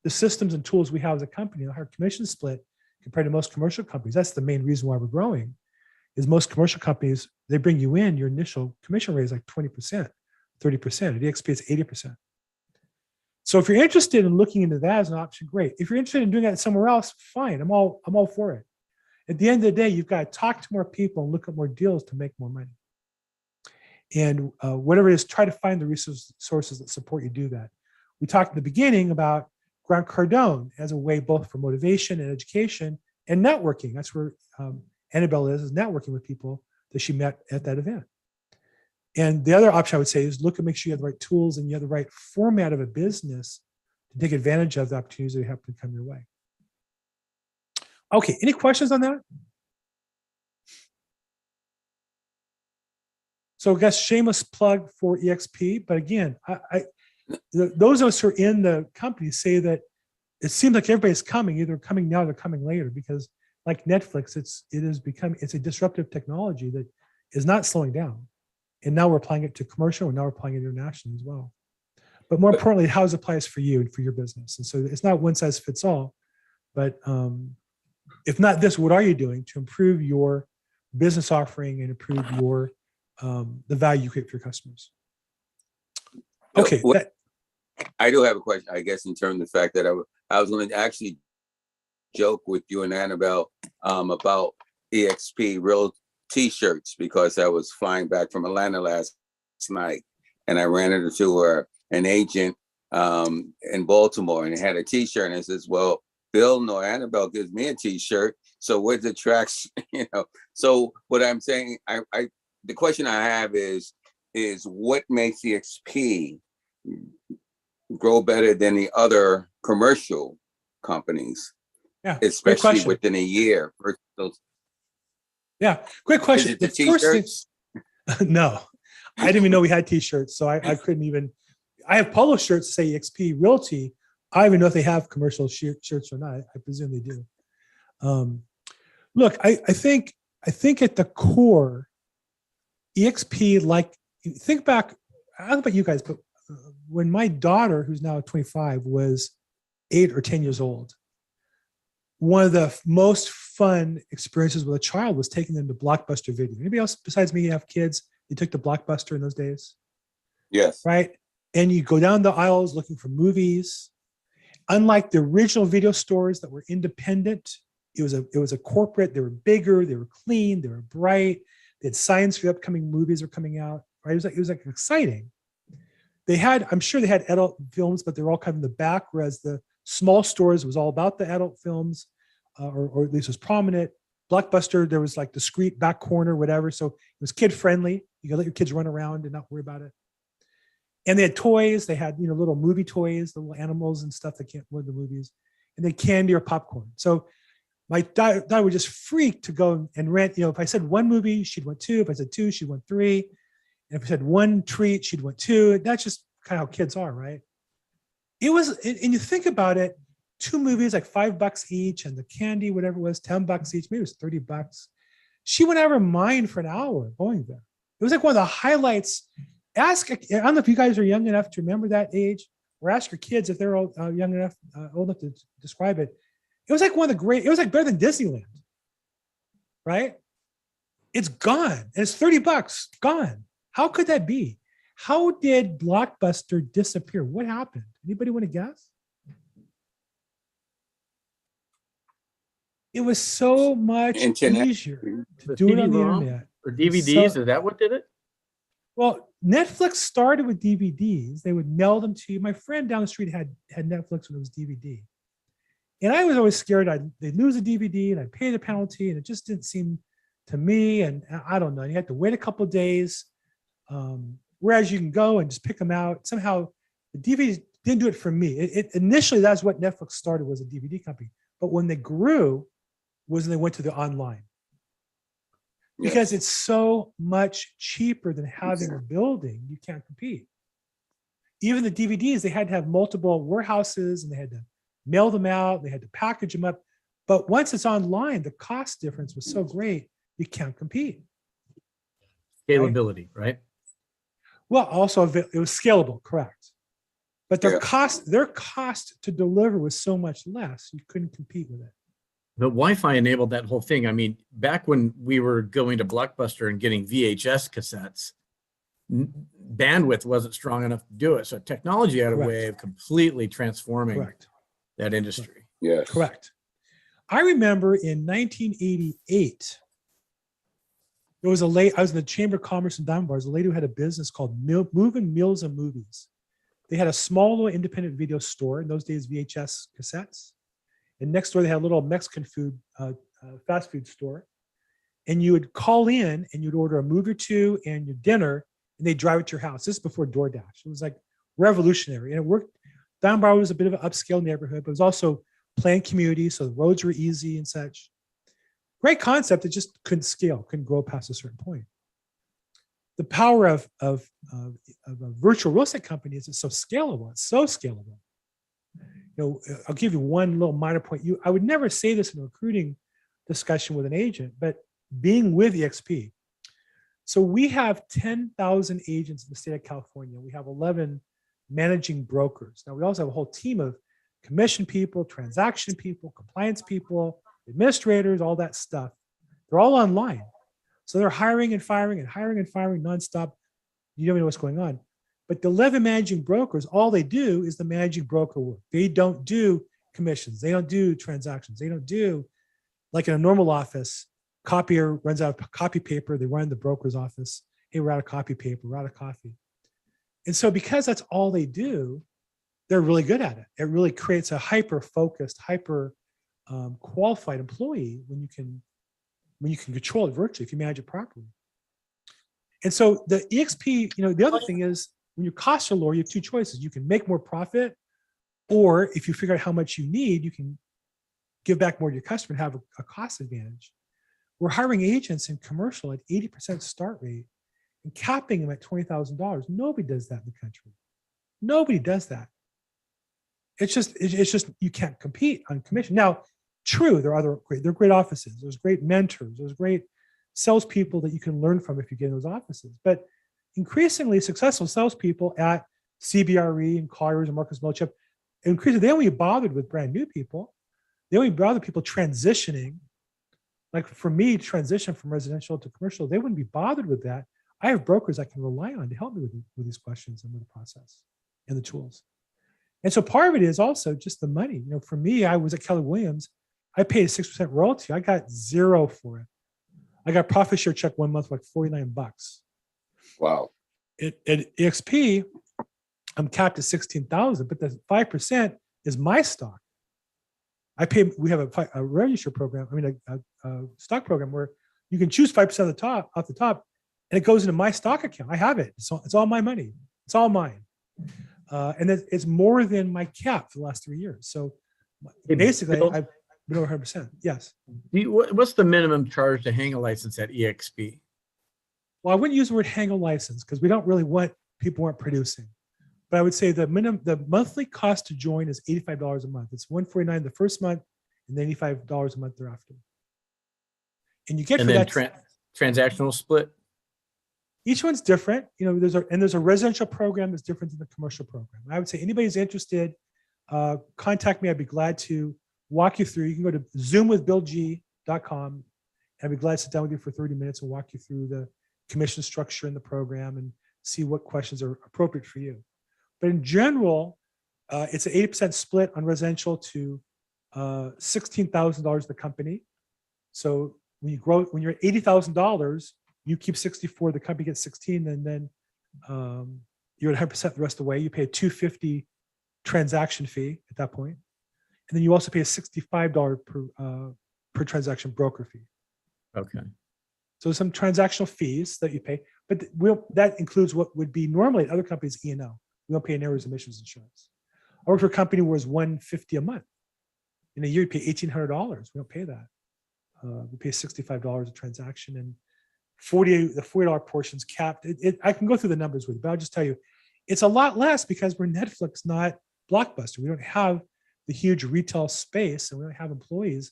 the systems and tools we have as a company, our commission split compared to most commercial companies, that's the main reason why we're growing, is most commercial companies, they bring you in, your initial commission rate is like 20%, 30%. At EXP, it's 80%. So if you're interested in looking into that as an option, great. If you're interested in doing that somewhere else, fine. I'm all for it. At the end of the day, you've got to talk to more people and look at more deals to make more money. And whatever it is, try to find the resources that support you do that. We talked at the beginning about Grant Cardone as a way both for motivation and education and networking. That's where Annabelle is networking with people that she met at that event. And the other option I would say is look and make sure you have the right tools and you have the right format of a business to take advantage of the opportunities that happen to come your way. Okay, any questions on that? So I guess shameless plug for EXP, but again, those of us who are in the company say that it seems like everybody's coming, either coming now or they're coming later, because like Netflix, it's a disruptive technology that is not slowing down. And now we're applying it to commercial, and now we're applying it internationally as well. But more importantly, how it applies for you and for your business. And so it's not one size fits all, but if not this, what are you doing to improve your business offering and improve your the value you create for your customers? Okay. I do have a question, I guess, in terms of the fact that I was going to actually joke with you and Annabelle about EXP real T-shirts, because I was flying back from Atlanta last night and I ran into an agent in Baltimore, and he had a T-shirt, and he says, well, Bill nor Annabelle gives me a T-shirt, so where's the tracks? So what I'm saying, the question I have is what makes EXP grow better than the other commercial companies? Yeah, especially within a year. Yeah, great question. Is it the T-shirts? No, I didn't even know we had T-shirts, so I couldn't even. I have polo shirts that say EXP Realty. I don't even know if they have commercial shirts or not. I presume they do. Look, I think at the core, EXP, like, think back, I don't know about you guys, but when my daughter, who's now 25, was 8 or 10 years old, one of the most fun experiences with a child was taking them to Blockbuster Video. Anybody else besides me have kids? They took to Blockbuster in those days? Yes. Right? And you go down the aisles looking for movies. Unlike the original video stores that were independent, it was a corporate. They were bigger, they were clean, they were bright. They had signs for the upcoming movies were coming out. Right? It was like exciting. I'm sure they had adult films, but they're all kind of in the back, whereas the small stores was all about the adult films, or at least was prominent. Blockbuster, there was like discreet back corner, whatever. So it was kid friendly. You could let your kids run around and not worry about it. And they had toys. They had, little movie toys, the little animals and stuff that can't live in the movies. And then candy or popcorn. So my daughter would just freak to go and rent. If I said one movie, she'd want 2. If I said 2, she'd want 3. And if I said one treat, she'd want 2. That's just kind of how kids are, right? It was, and you think about it, 2 movies, like $5 each, and the candy, whatever it was, $10 each, maybe it was $30. She would never mind for an hour going there. It was like one of the highlights. I don't know if you guys are young enough to remember that age, or ask your kids if they're old enough to describe it. It was like it was like better than Disneyland, right? It's gone. And it's $30, gone. How could that be? How did Blockbuster disappear? What happened? Anybody want to guess? It was so much easier to do it on the internet. Or DVDs, is that what did it? Well, Netflix started with DVDs. They would mail them to you. My friend down the street had Netflix when it was DVD. And I was always scared they'd lose a DVD and I'd pay the penalty, and it just didn't seem to me. And I don't know. You had to wait a couple of days. Whereas you can go and just pick them out. Somehow the DVDs didn't do it for me. Initially, that's what Netflix started, was a DVD company. But when they grew was when they went to the online. Because it's so much cheaper than having a building, you can't compete. Even the DVDs, they had to have multiple warehouses and they had to mail them out, they had to package them up. But once it's online, the cost difference was so great, you can't compete. Scalability, right? Well, also it was scalable, correct. But their cost to deliver was so much less, you couldn't compete with it. But Wi-Fi enabled that whole thing. I mean, back when we were going to Blockbuster and getting VHS cassettes, bandwidth wasn't strong enough to do it. So technology had a way of completely transforming that industry. Yes. Correct. I remember in 1988, there was I was in the Chamber of Commerce in Diamond Bar. There was a lady who had a business called Moving Meals and Movies. They had a small little independent video store, in those days, VHS cassettes. And next door, they had a little Mexican food, fast food store. And you would call in and you'd order a movie or two and your dinner, and they'd drive it to your house. This is before DoorDash. It was like revolutionary. And it worked. Diamond Bar was a bit of an upscale neighborhood, but it was also planned community, so the roads were easy and such. Great concept. It just couldn't scale, couldn't grow past a certain point. The power of a virtual real estate company is it's so scalable. It's so scalable. I'll give you one little minor point. I would never say this in a recruiting discussion with an agent, but being with EXP. So we have 10,000 agents in the state of California. We have 11 managing brokers. Now we also have a whole team of commission people, transaction people, compliance people, administrators, all that stuff. They're all online. So they're hiring and firing nonstop. You don't know what's going on. But the 11 managing brokers, all they do is the managing broker work. They don't do commissions. They don't do transactions. They don't do, like in a normal office, copier runs out of copy paper. They run in the broker's office. Hey, we're out of copy paper. We're out of coffee. And so because that's all they do, they're really good at it. It really creates a hyper-focused, qualified employee when you can control it virtually if you manage it properly. And so the EXP, the other thing is when your costs are lower, you have two choices. You can make more profit, or if you figure out how much you need, you can give back more to your customer and have a cost advantage. We're hiring agents in commercial at 80% start rate and capping them at $20,000. Nobody does that in the country. Nobody does that. It's just you can't compete on commission. Now, true, there are great offices. There's great mentors. There's great salespeople that you can learn from if you get in those offices. But increasingly successful salespeople at CBRE and Colliers and Marcus Millichap, increasingly they only bothered with brand new people. They only bother people transitioning. Like for me, transition from residential to commercial, they wouldn't be bothered with that. I have brokers I can rely on to help me with these questions and with the process and the tools. And so part of it is also just the money. For me, I was at Keller Williams. I paid a 6% royalty. I got zero for it. I got a profit share check one month, like $49. Wow. At EXP, I'm capped at 16,000, but the 5% is my stock. We have a revenue share program. A stock program where you can choose 5% off the top, and it goes into my stock account. I have it. So it's all my money. It's all mine. And it's more than my cap for the last 3 years. So basically, I've been over 100%. Yes. What's the minimum charge to hang a license at EXP? Well, I wouldn't use the word hang a license because we don't really want people who aren't producing. But I would say the monthly cost to join is $85 a month. It's $149 the first month and then $85 a month thereafter. And you get for that transactional split. Each one's different. There's a residential program that's different than the commercial program. I would say anybody's interested, contact me. I'd be glad to walk you through. You can go to zoomwithbillg.com. I'd be glad to sit down with you for 30 minutes and walk you through the commission structure in the program and see what questions are appropriate for you. But in general, it's an 80% split on residential to $16,000 to the company. So when you're at $80,000, you keep 64, the company gets 16, and then you're at 100% the rest of the way. You pay a $250 transaction fee at that point. And then you also pay a $65 per transaction broker fee. Okay. So some transactional fees that you pay. but that includes what would be normally at other companies E&O. We don't pay an errors emissions insurance. I worked for a company where it was $150 a month. In a year, you pay $1,800. We don't pay that. We pay $65 a transaction, and the $40 portion's capped. I can go through the numbers with you, but I'll just tell you, it's a lot less because we're Netflix, not Blockbuster. We don't have the huge retail space, and we don't have employees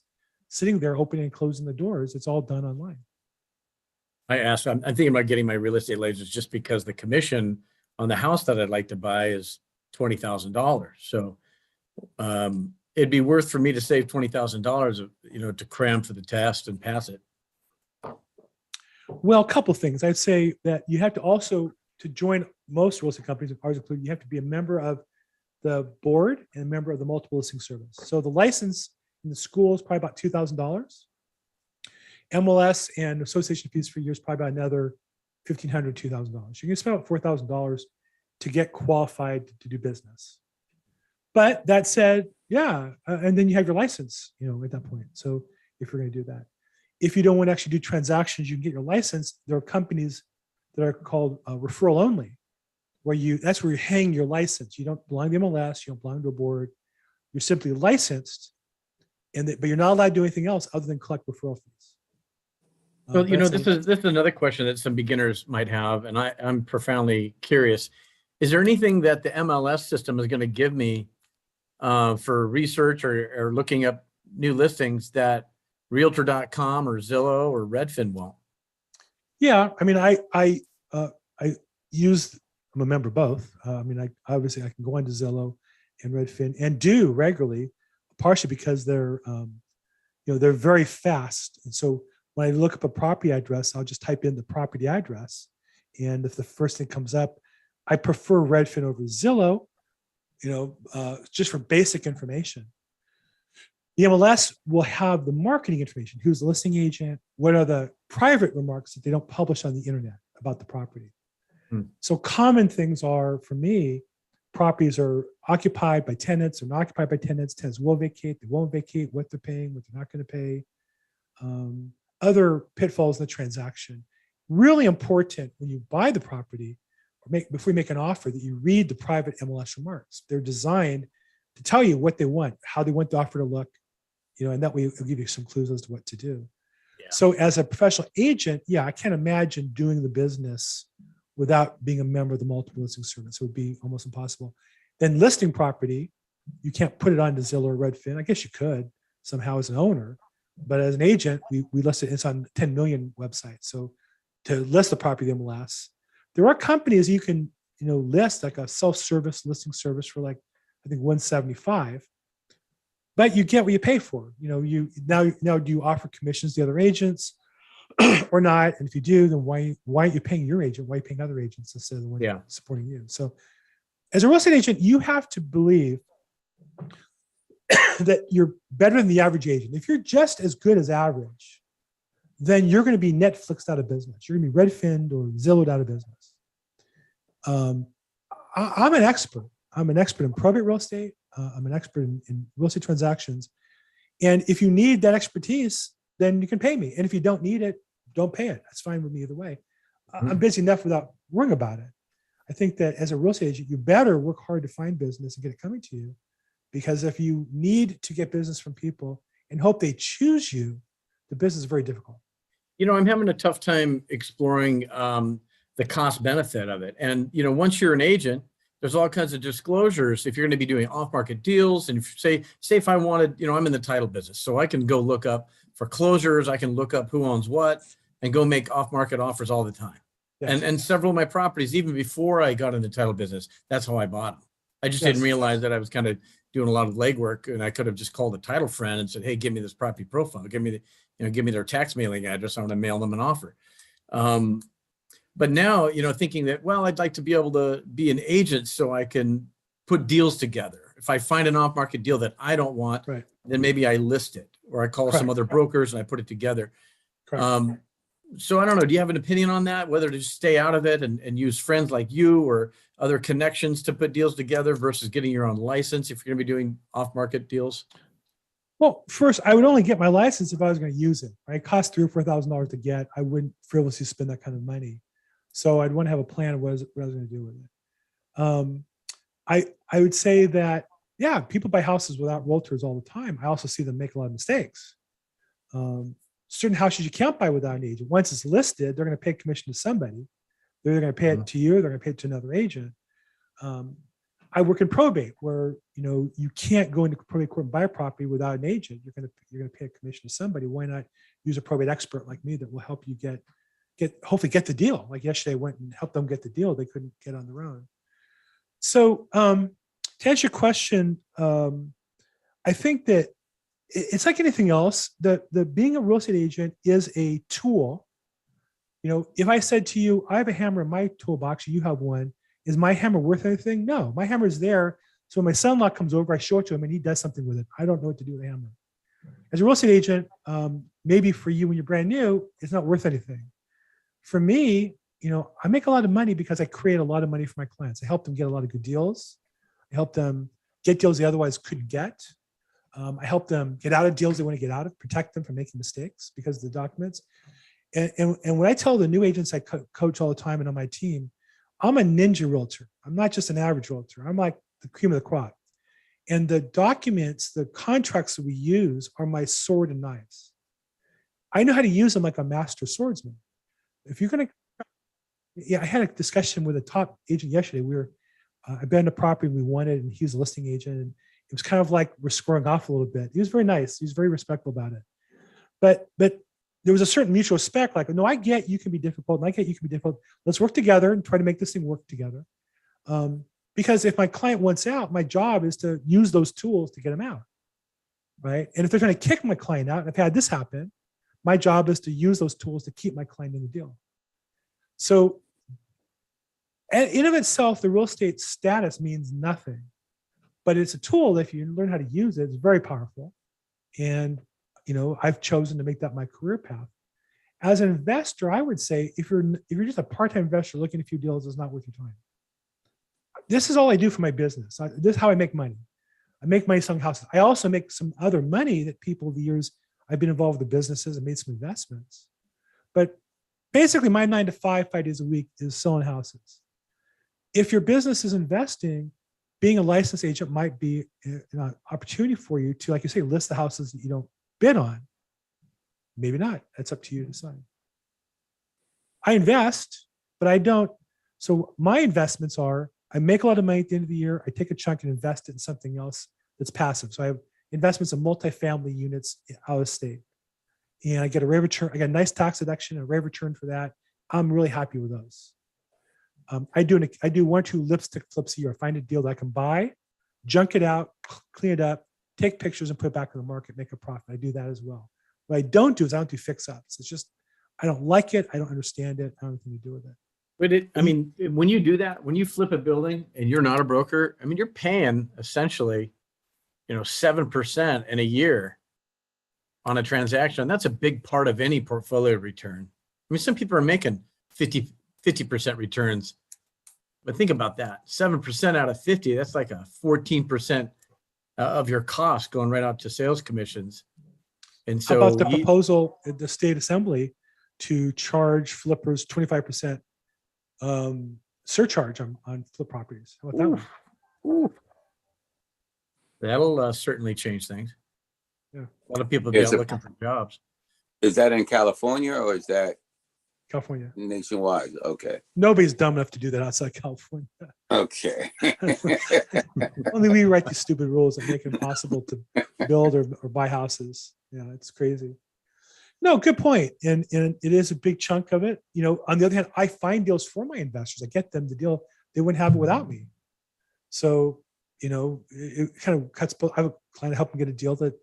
sitting there opening and closing the doors. It's all done online. I'm thinking about getting my real estate license just because the commission on the house that I'd like to buy is $20,000. So it'd be worth for me to save $20,000, to cram for the test and pass it. Well, a couple things. I'd say that you have to also, to join most real estate companies, ours included, you have to be a member of the board and a member of the multiple listing service. So the license in the school is probably about $2,000. MLS and association fees for years probably about another $1,500, $2,000. You can spend about $4,000 to get qualified to do business. But that said, and then you have your license, at that point. So if you're going to do that, if you don't want to actually do transactions, you can get your license. There are companies that are called referral only, where that's where you hang your license. You don't belong to MLS, you don't belong to a board. You're simply licensed, but you're not allowed to do anything else other than collect referral fees. Well, this is another question that some beginners might have, and I'm profoundly curious. Is there anything that the MLS system is going to give me for research or looking up new listings that realtor.com or Zillow or Redfin won't? Yeah, I mean, I'm a member of both. I obviously I can go onto Zillow and Redfin and do regularly, partially because they're very fast. And so when I look up a property address, I'll just type in the property address. And if the first thing comes up, I prefer Redfin over Zillow, just for basic information. The MLS will have the marketing information. Who's the listing agent? What are the private remarks that they don't publish on the internet about the property? So common things are, for me, properties are occupied by tenants or not occupied by tenants. Tenants will vacate, they won't vacate, what they're paying, what they're not going to pay. Other pitfalls in the transaction. Really important when you buy the property or before you make an offer that you read the private MLS remarks. They're designed to tell you what they want, how they want the offer to look, and that way it'll give you some clues as to what to do. Yeah. So as a professional agent, I can't imagine doing the business without being a member of the multiple listing service. It would be almost impossible. Then listing property, you can't put it onto Zillow or Redfin. I guess you could somehow as an owner, but as an agent, we list it. It's on 10 million websites. So to list the property MLS, there are companies you can list, like a self-service listing service for I think $175, but you get what you pay for. You now do you offer commissions to other agents or not? And if you do, then why aren't you paying your agent? Why are you paying other agents instead of the one supporting you? So as a real estate agent, you have to believe that you're better than the average agent. If you're just as good as average, then you're going to be Netflixed out of business. You're going to be Redfin or Zillowed out of business. I'm an expert. I'm an expert in probate real estate. I'm an expert in real estate transactions. And if you need that expertise, then you can pay me. And if you don't need it, don't pay it. That's fine with me either way. I'm busy enough without worrying about it. I think that as a real estate agent, you better work hard to find business and get it coming to you. Because if you need to get business from people and hope they choose you, the business is very difficult. I'm having a tough time exploring the cost benefit of it. And, once you're an agent, there's all kinds of disclosures. If you're going to be doing off-market deals, and if say if I wanted, I'm in the title business, so I can go look up foreclosures, I can look up who owns what, and go make off-market offers all the time. Yes. And several of my properties, even before I got in the title business, that's how I bought them. I just didn't realize that I was kind of doing a lot of legwork, and I could have just called a title friend and said, "Hey, give me this property profile, give me their tax mailing address. I want to mail them an offer." But now, thinking that, well, I'd like to be able to be an agent so I can put deals together. If I find an off-market deal that I don't want, then maybe I list it, or I call some other brokers and I put it together. So I don't know. Do you have an opinion on that? Whether to stay out of it and use friends like you or other connections to put deals together versus getting your own license if you're going to be doing off-market deals? Well, first, I would only get my license if I was going to use it. Right? It costs $3,000 or $4,000 to get. I wouldn't frivolously spend that kind of money. So I'd want to have a plan of what I was going to do with it. I would say that, yeah, people buy houses without realtors all the time. I also see them make a lot of mistakes. Certain houses you can't buy without an agent. Once it's listed, they're going to pay commission to somebody. They're going to pay it to you. They're going to pay it to another agent. I work in probate, where you can't go into probate court and buy a property without an agent. You're going to pay a commission to somebody. Why not use a probate expert like me that will help you hopefully get the deal? Like yesterday, I went and helped them get the deal they couldn't get on their own. So to answer your question, I think that it's like anything else. The being a real estate agent is a tool. If I said to you, I have a hammer in my toolbox, you have one, is my hammer worth anything? No, my hammer is there. So when my son-in-law comes over, I show it to him and he does something with it. I don't know what to do with the hammer. As a real estate agent, maybe for you when you're brand new, it's not worth anything. For me, I make a lot of money because I create a lot of money for my clients. I help them get a lot of good deals. I help them get deals they otherwise couldn't get. I help them get out of deals they want to get out of, protect them from making mistakes because of the documents. And when I tell the new agents I coach all the time and on my team, I'm a ninja realtor. I'm not just an average realtor. I'm like the cream of the crop. And the documents, the contracts that we use are my sword and knives. I know how to use them like a master swordsman. If you're going to, I had a discussion with a top agent yesterday. I abandoned a property we wanted, and he was a listing agent. And it was kind of like we're squaring off a little bit. He was very nice. He was very respectful about it. But there was a certain mutual respect, like, no, I get you can be difficult, and I get you can be difficult. Let's work together and try to make this thing work together. Because if my client wants out, my job is to use those tools to get them out, right? And if they're trying to kick my client out, and I've had this happen, my job is to use those tools to keep my client in the deal. So in of itself, the real estate status means nothing, but it's a tool that if you learn how to use it, it's very powerful. And I've chosen to make that my career path. As an investor, I would say if you're just a part-time investor looking at a few deals, it's not worth your time. This is all I do for my business. This is how I make money. I make money selling houses. I also make some other money that people over the years I've been involved with businesses and made some investments. But basically my 9 to 5 days a week is selling houses. If your business is investing, being a licensed agent might be an opportunity for you to, like you say, list the houses that you don't bid on. Maybe not. That's up to you to decide. I invest, but I don't. So my investments are, I make a lot of money at the end of the year. I take a chunk and invest it in something else that's passive. So I have investments in multifamily units out of state. And I get a rate of return. I get a nice tax deduction, a rate of return for that. I'm really happy with those. I do 1 or 2 lipstick flips a year. I find a deal that I can buy, junk it out, clean it up, take pictures and put it back in the market, make a profit. I do that as well. What I don't do is I don't do fix ups. It's just, I don't like it. I don't understand it. I don't have anything to do with it. But when you do that, when you flip a building and you're not a broker, you're paying essentially, 7% in a year on a transaction. That's a big part of any portfolio return. Some people are making 50% returns, but think about that. 7% out of 50, that's like a 14% of your cost going right out to sales commissions. And so how about the proposal at the state assembly to charge flippers 25% surcharge on flip properties? How about that one? That'll certainly change things. Yeah. A lot of people be out looking for jobs. Is that in California or is that California? Nationwide? Okay. Nobody's dumb enough to do that outside California. Okay. Only we write these stupid rules that make it impossible to build or buy houses. Yeah, it's crazy. No, good point. And it is a big chunk of it. On the other hand, I find deals for my investors. I get them the deal. They wouldn't have it without me. So, it kind of cuts both. I have a client to help him get a deal that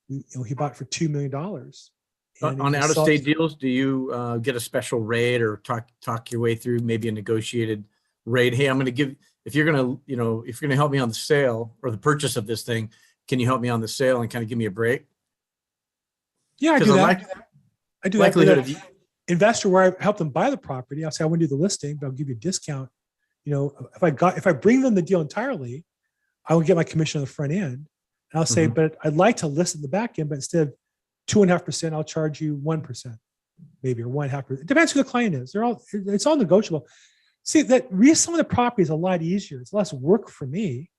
he bought for $2 million. On out-of-state deals, do you get a special rate or talk your way through maybe a negotiated rate? Hey, I'm going to give, if you're going to help me on the sale or the purchase of this thing, can you help me on the sale and kind of give me a break? Yeah, I do that. I do that. Likelihood of investor where I help them buy the property. I'll say I want to do the listing, but I'll give you a discount. If I bring them the deal entirely, I will get my commission on the front end. And I'll say, but I'd like to list in the back end, but instead of 2.5%, I'll charge you 1%. maybe, or 1.5%. It depends who the client is. It's all negotiable. See, that reselling the property is a lot easier. It's less work for me,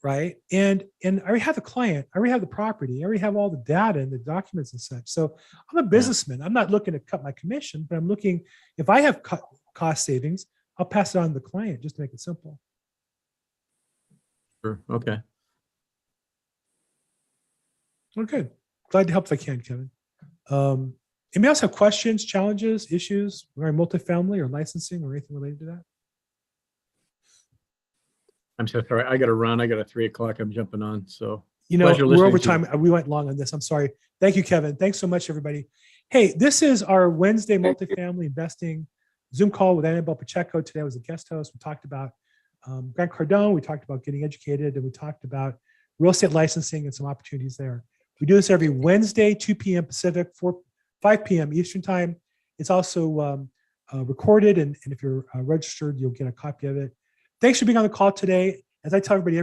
right? And I already have the client, I already have the property, I already have all the data and the documents and such. So I'm a businessman. I'm not looking to cut my commission, but I'm looking, if I have cost savings, I'll pass it on to the client just to make it simple. Sure. Okay. Well, good. Glad to help if I can, Kevin. Anybody else have questions, challenges, issues regarding multifamily or licensing or anything related to that? I'm so sorry. I got to run. I got a 3 o'clock. I'm jumping on. So You know, pleasure we're listening over to you. time. We went long on this. I'm sorry. Thank you, Kevin. Thanks so much, everybody. Hey, this is our Wednesday multifamily investing Zoom call with Annabelle Pacheco. Today I was a guest host. We talked about Grant Cardone. We talked about getting educated, and we talked about real estate licensing and some opportunities there. We do this every Wednesday, 2 p.m. Pacific, 5 p.m. Eastern time. It's also recorded, and if you're registered, you'll get a copy of it. Thanks for being on the call today. As I tell everybody